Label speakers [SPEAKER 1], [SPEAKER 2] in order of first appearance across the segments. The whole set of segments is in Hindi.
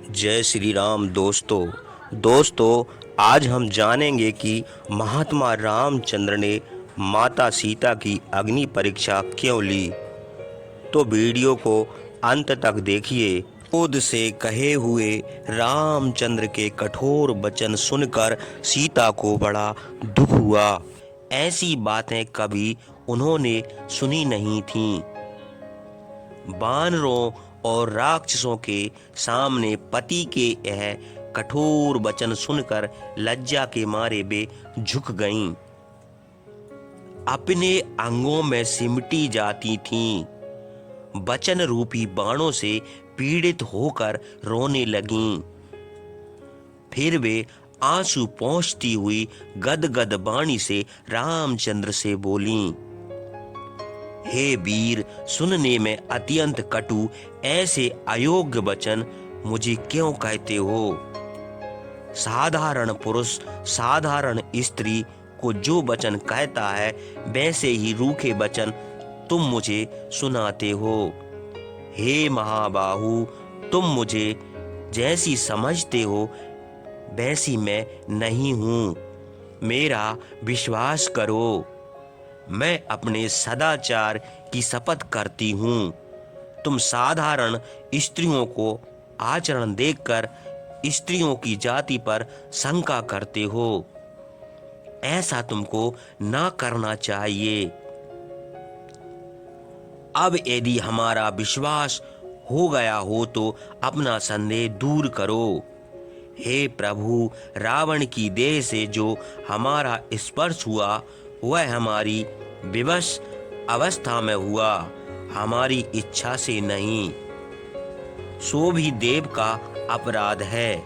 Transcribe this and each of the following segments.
[SPEAKER 1] जय श्री राम दोस्तों आज हम जानेंगे कि महात्मा रामचंद्र ने माता सीता की अग्नि परीक्षा क्यों ली। तो वीडियो को अंत तक देखिए। खुद से कहे हुए रामचंद्र के कठोर वचन सुनकर सीता को बड़ा दुख हुआ। ऐसी बातें कभी उन्होंने सुनी नहीं थीं। वानरों और राक्षसों के सामने पति के यह कठोर वचन सुनकर लज्जा के मारे वे झुक गईं। अपने अंगों में सिमटी जाती थीं। वचन रूपी बाणों से पीड़ित होकर रोने लगीं। फिर वे आंसू पोंछती हुई गदगद वाणी से रामचंद्र से बोलीं, हे वीर, सुनने में अत्यंत कटु ऐसे अयोग्य वचन मुझे क्यों कहते हो। साधारण पुरुष साधारण स्त्री को जो वचन कहता है वैसे ही रूखे वचन तुम मुझे सुनाते हो। हे महाबाहु, तुम मुझे जैसी समझते हो वैसी मैं नहीं हूं। मेरा विश्वास करो। मैं अपने सदाचार की शपथ करती हूँ। तुम साधारण स्त्रियों को आचरण देखकर स्त्रियों की जाति पर शंका करते हो। ऐसा तुमको ना करना चाहिए। अब यदि हमारा विश्वास हो गया हो तो अपना संदेह दूर करो। हे प्रभु, रावण की देह से जो हमारा स्पर्श हुआ वह हमारी विवश अवस्था में हुआ, हमारी इच्छा से नहीं। सो भी देव का अपराध है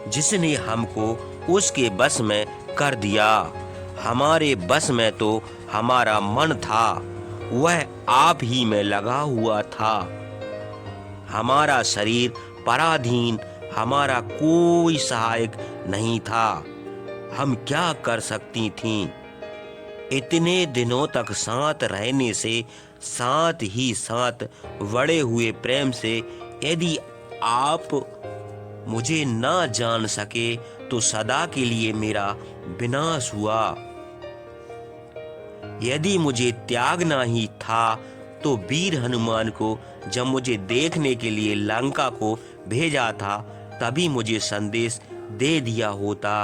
[SPEAKER 1] जिसने हमको उसके बस में कर दिया। हमारे बस में तो हमारा मन था, वह आप ही में लगा हुआ था। हमारा शरीर पराधीन, हमारा कोई सहायक नहीं था। हम क्या कर सकती थीं। इतने दिनों तक साथ रहने से, साथ ही साथ बड़े हुए प्रेम से यदि आप मुझे ना जान सके तो सदा के लिए मेरा विनाश हुआ। यदि मुझे त्यागना ही था तो वीर हनुमान को जब मुझे देखने के लिए लंका को भेजा था तभी मुझे संदेश दे दिया होता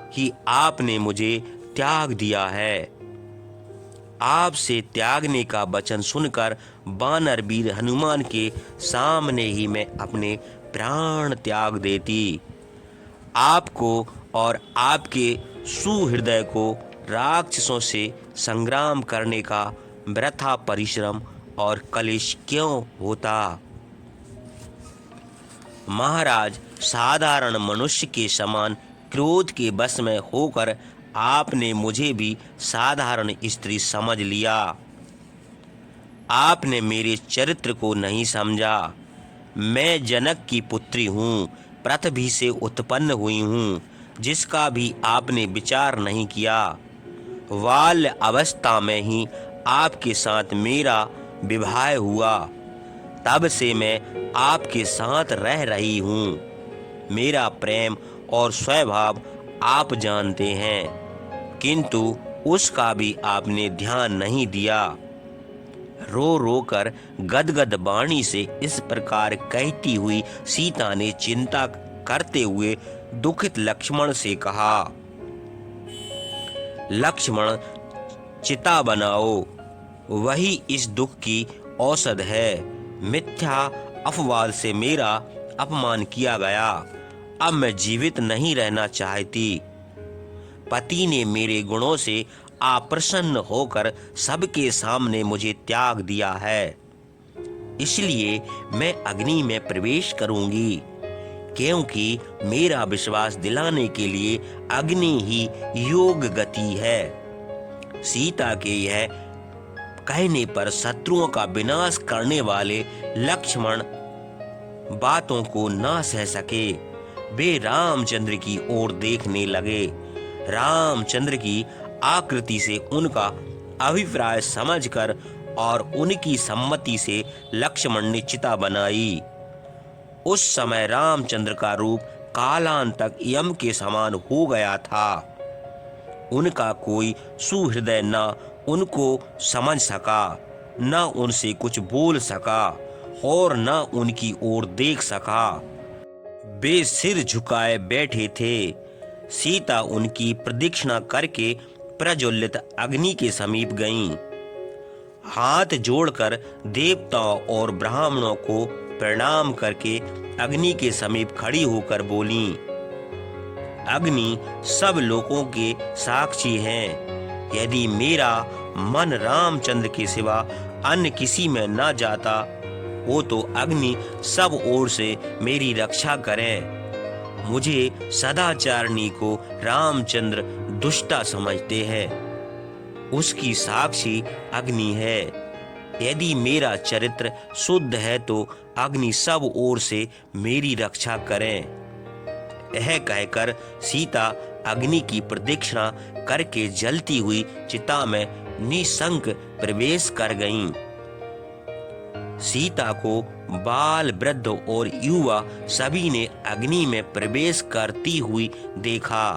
[SPEAKER 1] कि आपने मुझे त्याग दिया है। आपसे त्यागने का वचन सुनकर वानर वीर हनुमान के सामने ही मैं अपने प्राण त्याग देती। आपको और आपके सुहृदय को राक्षसों से संग्राम करने का वृथा परिश्रम और कलेश क्यों होता। महाराज, साधारण मनुष्य के समान क्रोध के बस में होकर आपने मुझे भी साधारण स्त्री समझ लिया। आपने मेरे चरित्र को नहीं समझा। मैं जनक की पुत्री हूँ, पृथ्वी से उत्पन्न हुई हूँ, जिसका भी आपने विचार नहीं किया। बाल्य अवस्था में ही आपके साथ मेरा विवाह हुआ, तब से मैं आपके साथ रह रही हूँ। मेरा प्रेम और स्वभाव आप जानते हैं, किंतु उसका भी आपने ध्यान नहीं दिया। रो रो कर गदगद वाणी से इस प्रकार कहती हुई सीता ने चिंता करते हुए दुखित लक्ष्मण से कहा, लक्ष्मण, चिता बनाओ, वही इस दुख की औषध है। मिथ्या अपवाद से मेरा अपमान किया गया, अब मैं जीवित नहीं रहना चाहती। पति ने मेरे गुणों से अप्रसन्न होकर सबके सामने मुझे त्याग दिया है, इसलिए मैं अग्नि में प्रवेश करूंगी, क्योंकि मेरा विश्वास दिलाने के लिए अग्नि ही योग गति है। सीता के यह कहने पर शत्रुओं का विनाश करने वाले लक्ष्मण बातों को ना सह सके। वे रामचंद्र की ओर देखने लगे। रामचंद्र की आकृति से उनका अभिप्राय समझकर और उनकी सम्मति से लक्ष्मण ने चिता बनाई। उस समय रामचंद्र का रूप कालांतक यम के समान हो गया था। उनका कोई सुहृदय न उनको समझ सका, न उनसे कुछ बोल सका और न उनकी ओर देख सका। वे सिर झुकाए बैठे थे। सीता उनकी प्रदक्षिणा करके प्रज्वलित अग्नि के समीप गईं। हाथ जोड़कर देवताओं और ब्राह्मणों को प्रणाम करके अग्नि के समीप खड़ी होकर बोलीं, अग्नि सब लोगों के साक्षी हैं। यदि मेरा मन रामचंद्र के सिवा अन्य किसी में न जाता हो तो अग्नि सब ओर से मेरी रक्षा करे। मुझे सदाचारणी को रामचंद्र दुष्टा समझते हैं, उसकी साक्षी अग्नि है। यदि मेरा चरित्र शुद्ध है तो अग्नि सब ओर से मेरी रक्षा करें। यह कहकर सीता अग्नि की प्रदक्षिणा करके जलती हुई चिता में निसंक प्रवेश कर गईं। सीता को बाल, वृद्ध और युवा सभी ने अग्नि में प्रवेश करती हुई देखा।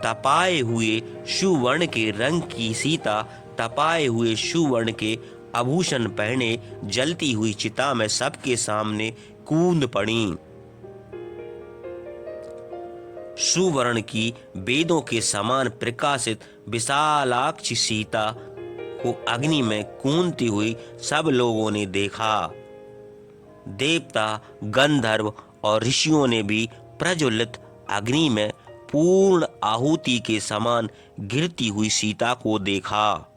[SPEAKER 1] तपाए हुए सुवर्ण के रंग की सीता तपाए हुए सुवर्ण के आभूषण पहने जलती हुई चिता में सबके सामने कूद पड़ी। सुवर्ण की वेदों के समान प्रकाशित विशालाक्ष सीता को अग्नि में कूदती हुई सब लोगों ने देखा। देवता, गंधर्व और ऋषियों ने भी प्रज्वलित अग्नि में पूर्ण आहुति के समान गिरती हुई सीता को देखा।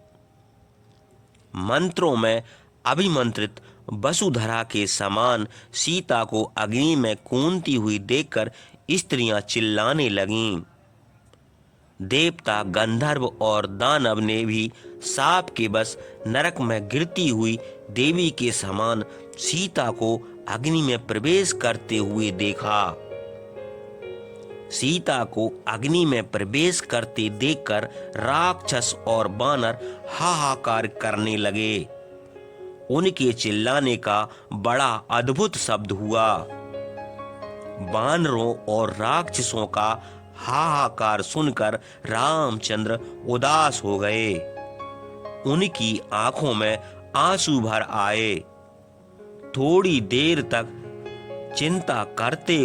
[SPEAKER 1] मंत्रों में अभिमंत्रित वसुधरा के समान सीता को अग्नि में कूदती हुई देखकर स्त्रियां चिल्लाने लगीं। देवता, गंधर्व और दानव ने भी साप के बस नरक में गिरती हुई देवी के समान सीता को अग्नि में प्रवेश करते हुए देखा। सीता को अग्नि में प्रवेश करते देखकर राक्षस और बानर हाहाकार करने लगे। उनके चिल्लाने का बड़ा अद्भुत शब्द हुआ। बानरों और राक्षसों का हाहाकार सुनकर रामचंद्र उदास हो गए। उनकी आंखों में आंसू भर आए। थोड़ी देर तक चिंता करते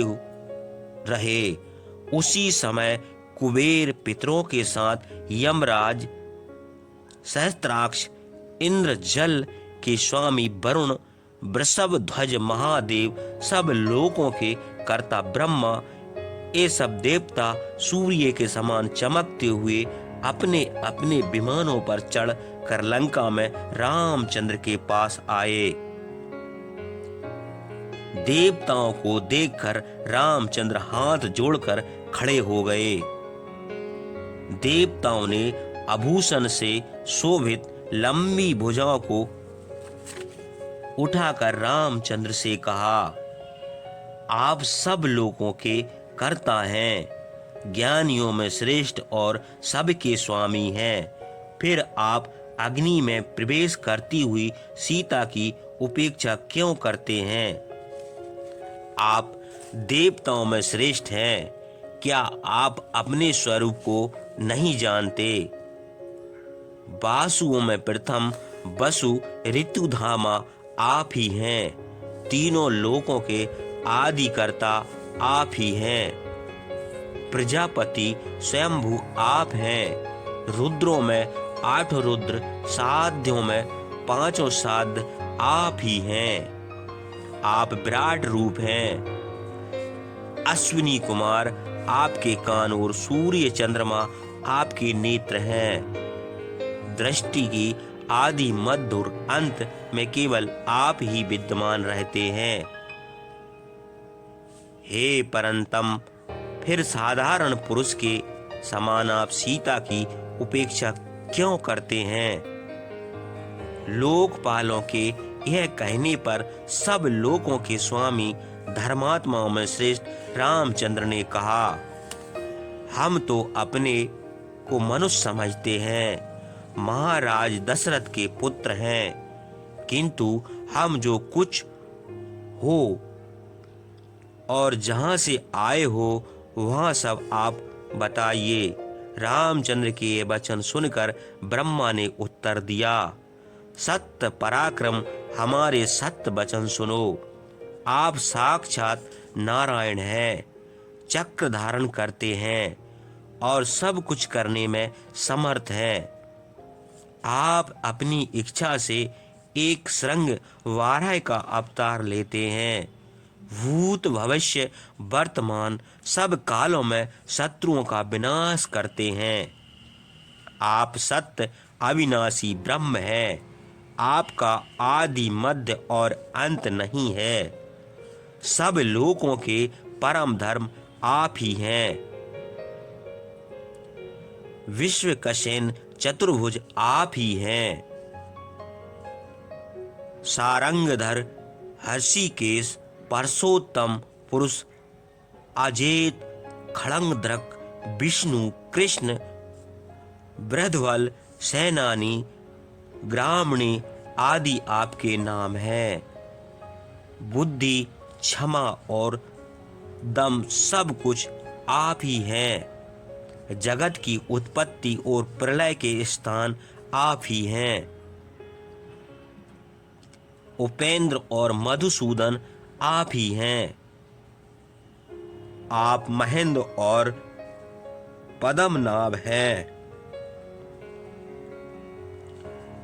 [SPEAKER 1] रहे। उसी समय कुबेर पितरों के साथ यमराज, सहस्त्राक्ष, इंद्र, जल के स्वामी वरुण, वृषभ ध्वज महादेव, सब लोगों के कर्ता ब्रह्मा, ये सब देवता सूर्य के समान चमकते हुए अपने अपने विमानों पर चढ़ कर लंका में रामचंद्र के पास आए। देवताओं को देखकर रामचंद्र हाथ जोड़कर खड़े हो गए। देवताओं ने आभूषण से शोभित लंबी भुजाओं को उठाकर रामचंद्र से कहा, आप सब लोगों के कर्ता हैं, ज्ञानियों में श्रेष्ठ और सबके स्वामी हैं। फिर आप अग्नि में प्रवेश करती हुई सीता की उपेक्षा क्यों करते हैं? आप देवताओं में श्रेष्ठ हैं, क्या आप अपने स्वरूप को नहीं जानते? वासुओं में प्रथम वसु ऋतुधामा आप ही हैं। तीनों लोकों के आदिकर्ता आप ही हैं। प्रजापति स्वयंभू आप हैं। रुद्रों में 8 रुद्र, साध्यों में 5 साध्य आप ही हैं। आप विराट रूप हैं। अश्विनी कुमार आपके कान और सूर्य चंद्रमा आपके नेत्र हैं। दृष्टि की आदि, मध्य और अंत में केवल आप ही विद्यमान रहते हैं। हे परंतम, फिर साधारण पुरुष के समान आप सीता की उपेक्षा क्यों करते हैं? लोकपालों के यह कहने पर सब लोगों के स्वामी धर्मात्माओं में श्रेष्ठ रामचंद्र ने कहा, हम तो अपने को मनुष्य समझते हैं, महाराज दशरथ के पुत्र हैं, किंतु हम जो कुछ हो और जहाँ से आए हो वहाँ सब आप बताइए। रामचंद्र के ये वचन सुनकर ब्रह्मा ने उत्तर दिया, सत्य पराक्रम हमारे सत्य वचन सुनो। आप साक्षात नारायण हैं, चक्र धारण करते हैं और सब कुछ करने में समर्थ हैं। आप अपनी इच्छा से एक श्रृंग वाराह का अवतार लेते हैं। भूत भविष्य वर्तमान सब कालों में शत्रुओं का विनाश करते हैं। आप सत्य अविनाशी ब्रह्म हैं। आपका आदि मध्य और अंत नहीं है। सब लोकों के परम धर्म आप ही हैं। विश्व कसेन चतुर्भुज आप ही हैं। सारंगधर हर्षिकेश परसोत्तम पुरुष अजेत खड़ंगद्रक विष्णु कृष्ण बृहद्वल सेनानी ग्रामणी आदि आपके नाम हैं। बुद्धि क्षमा और दम सब कुछ आप ही हैं। जगत की उत्पत्ति और प्रलय के स्थान आप ही हैं। उपेंद्र और मधुसूदन आप ही हैं। आप महेंद्र और पद्मनाभ हैं।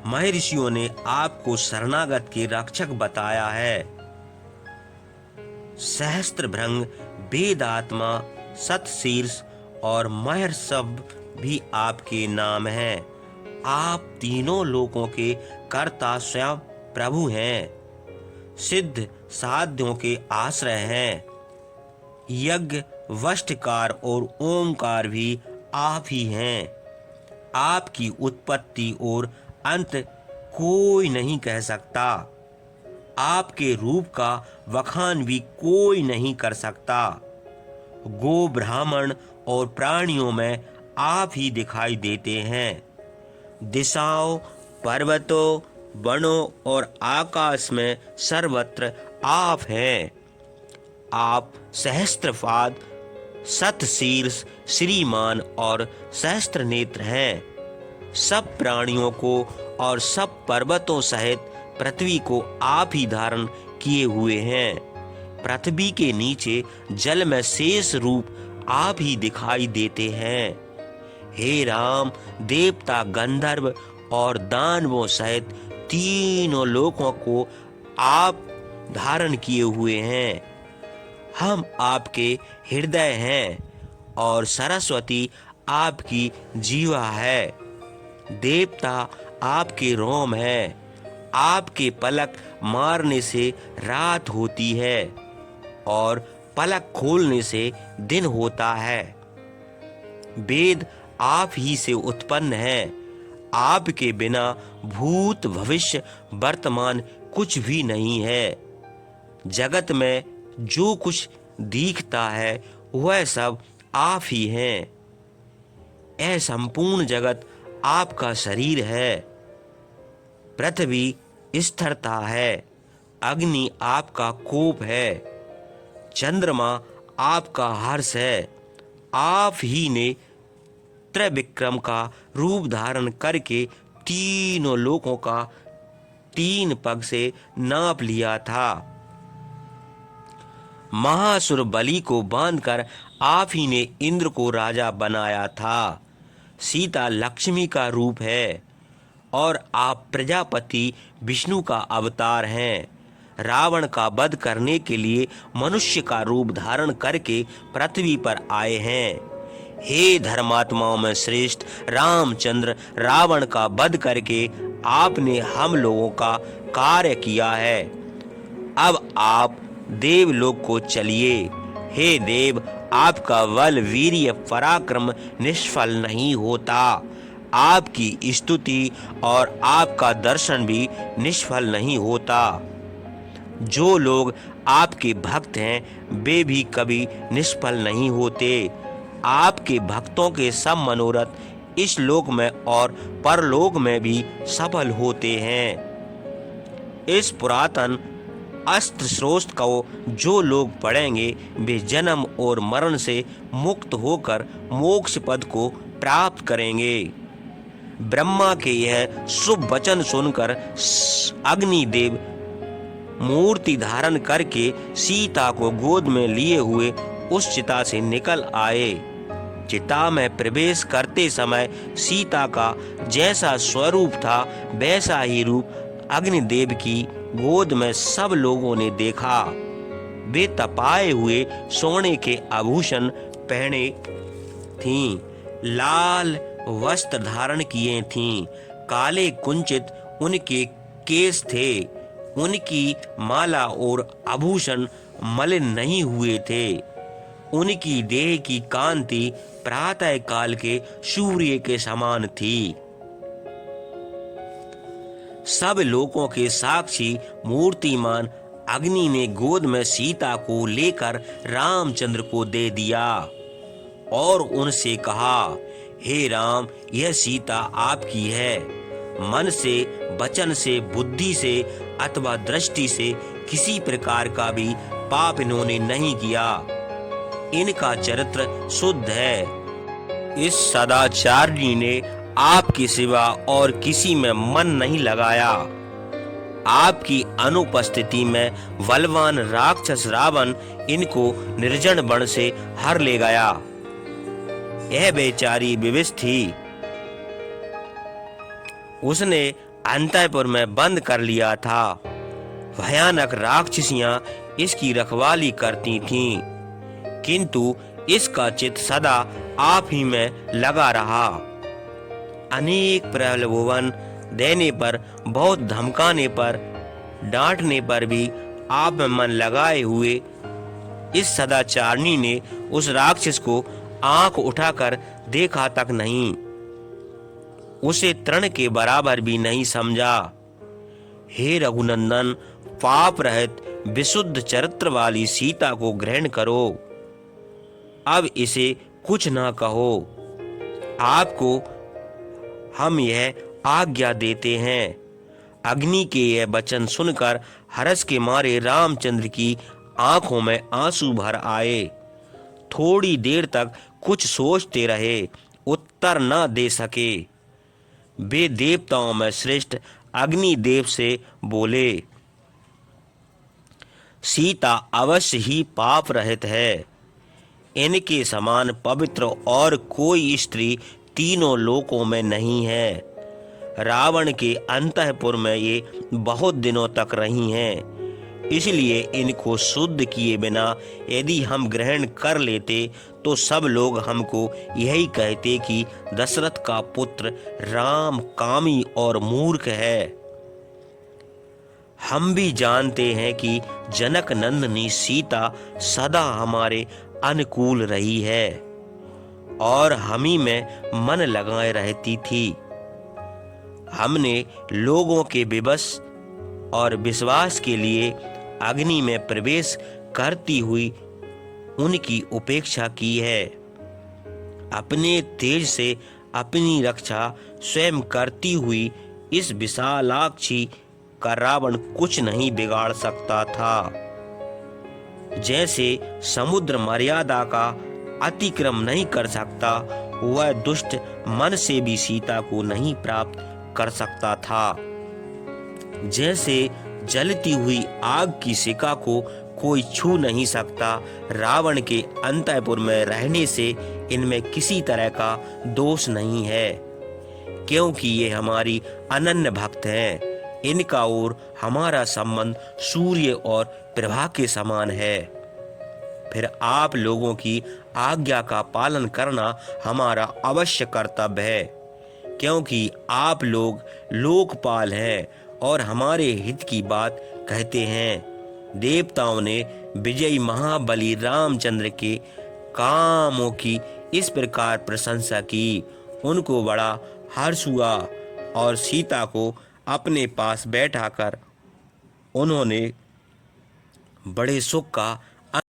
[SPEAKER 1] महर्षियों ने आपको शरणागत के रक्षक बताया है। सहस्त्रभृंग वेदात्मा सतशीर्ष और महर्षभ भी आपके नाम हैं। आप तीनों लोकों के कर्ता स्वयं प्रभु हैं। सिद्ध साध्यों के आश्रय हैं। यज्ञ वष्टकार और ओंकार भी आप ही हैं। आपकी उत्पत्ति और अंत कोई नहीं कह सकता। आपके रूप का वखान भी कोई नहीं कर सकता। गो ब्राह्मण और प्राणियों में आप ही दिखाई देते हैं। दिशाओं पर्वतों वनों और आकाश में सर्वत्र आप हैं। आप सहस्त्रपाद सतशीर्ष श्रीमान और सहस्त्र नेत्र हैं। सब प्राणियों को और सब पर्वतों सहित पृथ्वी को आप ही धारण किए हुए हैं। पृथ्वी के नीचे जल में शेष रूप आप ही दिखाई देते हैं। हे राम, देवता गंधर्व और दानवों सहित तीनों लोकों को आप धारण किए हुए हैं। हम आपके हृदय हैं और सरस्वती आपकी जीवा है। देवता आपके रोम है। आपके पलक मारने से रात होती है और पलक खोलने से दिन होता है। वेद आप ही से उत्पन्न है। आपके बिना भूत भविष्य वर्तमान कुछ भी नहीं है। जगत में जो कुछ दिखता है वह सब आप ही हैं। यह संपूर्ण जगत आपका शरीर है। पृथ्वी स्थिरता है। अग्नि आपका कोप है। चंद्रमा आपका हर्ष है। आप ही ने त्रिविक्रम का रूप धारण करके तीनों लोकों का 3 पग से नाप लिया था। महासुर बलि को बांधकर आप ही ने इंद्र को राजा बनाया था। सीता लक्ष्मी का रूप है और आप प्रजापति विष्णु का अवतार हैं। रावण का वध करने के लिए मनुष्य का रूप धारण करके पृथ्वी पर आए हैं। हे धर्मात्माओं में श्रेष्ठ रामचंद्र, रावण का वध करके आपने हम लोगों का कार्य किया है। अब आप देवलोक को चलिए। हे देव, आपका बल वीर्य पराक्रम निष्फल नहीं होता। आपकी स्तुति और आपका दर्शन भी निष्फल नहीं होता। जो लोग आपके भक्त हैं वे भी कभी निष्फल नहीं होते। आपके भक्तों के सब मनोरथ इस लोक में और परलोक में भी सफल होते हैं। इस पुरातन अस्त्र स्रोत को जो लोग पढ़ेंगे वे जन्म और मरण से मुक्त होकर मोक्ष पद को प्राप्त करेंगे। ब्रह्मा के यह शुभ वचन सुनकर अग्निदेव मूर्ति धारण करके सीता को गोद में लिए हुए उस चिता से निकल आए। चिता में प्रवेश करते समय सीता का जैसा स्वरूप था वैसा ही रूप अग्निदेव की गोद में सब लोगों ने देखा। वे तपाए हुए सोने के आभूषण पहने थीं, लाल वस्त्र धारण किए थीं, काले कुंचित उनके केस थे, उनकी माला और आभूषण मलिन नहीं हुए थे। उनकी देह की कांति प्रातः काल के सूर्य के समान थी। सब लोगों के साक्षी मूर्तिमान अग्नि ने गोद में सीता को लेकर रामचंद्र को दे दिया और उनसे कहा, हे राम, यह सीता आपकी है। मन से, वचन से, बुद्धि से अथवा दृष्टि से किसी प्रकार का भी पाप इन्होंने नहीं किया। इनका चरित्र शुद्ध है। इस सदाचारी ने आपकी सिवा और किसी में मन नहीं लगाया। आपकी अनुपस्थिति में बलवान राक्षस रावण इनको निर्जन वन से हर ले गया। यह बेचारी विवश थी। उसने अंतःपुर में बंद कर लिया था। भयानक राक्षसियां इसकी रखवाली करती थीं, किंतु इसका चित्त सदा आप ही में लगा रहा। अनेक प्रलोभन देने पर, बहुत धमकाने पर, डांटने पर भी आप में मन लगाए हुए इस सदाचारणी ने उस राक्षस को आंख उठाकर देखा तक नहीं, उसे तृण के बराबर भी नहीं समझा। हे रघुनंदन, पाप रहित विशुद्ध चरित्र वाली सीता को ग्रहण करो। अब इसे कुछ ना कहो। आपको हम यह आज्ञा देते हैं। अग्नि के यह वचन सुनकर हर्ष के मारे रामचंद्र की आंखों में आंसू भर आए। थोड़ी देर तक कुछ सोचते रहे, उत्तर न दे सके। वे देवताओं में श्रेष्ठ अग्निदेव से बोले, सीता अवश्य ही पाप रहित है। इनके समान पवित्र और कोई स्त्री तीनों लोकों में नहीं है। रावण के अंतःपुर में ये बहुत दिनों तक रही हैं, इसलिए इनको शुद्ध किए बिना यदि हम ग्रहण कर लेते तो सब लोग हमको यही कहते कि दशरथ का पुत्र राम कामी और मूर्ख है। हम भी जानते हैं कि जनक नंदनी सीता सदा हमारे अनुकूल रही है और हम ही में मन लगाए रहती थी। हमने लोगों के विवश और विश्वास के लिए अग्नि में प्रवेश करती हुई उनकी उपेक्षा की है। अपने तेज से अपनी रक्षा स्वयं करती हुई इस विशालाक्षी का रावण कुछ नहीं बिगाड़ सकता था। जैसे समुद्र मर्यादा का अतिक्रम नहीं कर सकता, वह दुष्ट मन से भी सीता को नहीं प्राप्त कर सकता था। जैसे जलती हुई आग की शिखा को कोई छू नहीं सकता, रावण के अंतःपुर में रहने से इनमें किसी तरह का दोष नहीं है, क्योंकि ये हमारी अनन्य भक्त हैं। इनका और हमारा संबंध सूर्य और प्रभा के समान है। फिर आप लोगों की आज्ञा का पालन करना हमारा अवश्य कर्तव्य है, क्योंकि आप लोग लोकपाल हैं और हमारे हित की बात कहते हैं। देवताओं ने विजयी महाबली रामचंद्र के कामों की इस प्रकार प्रशंसा की, उनको बड़ा हर्ष हुआ और सीता को अपने पास बैठाकर उन्होंने बड़े सुख का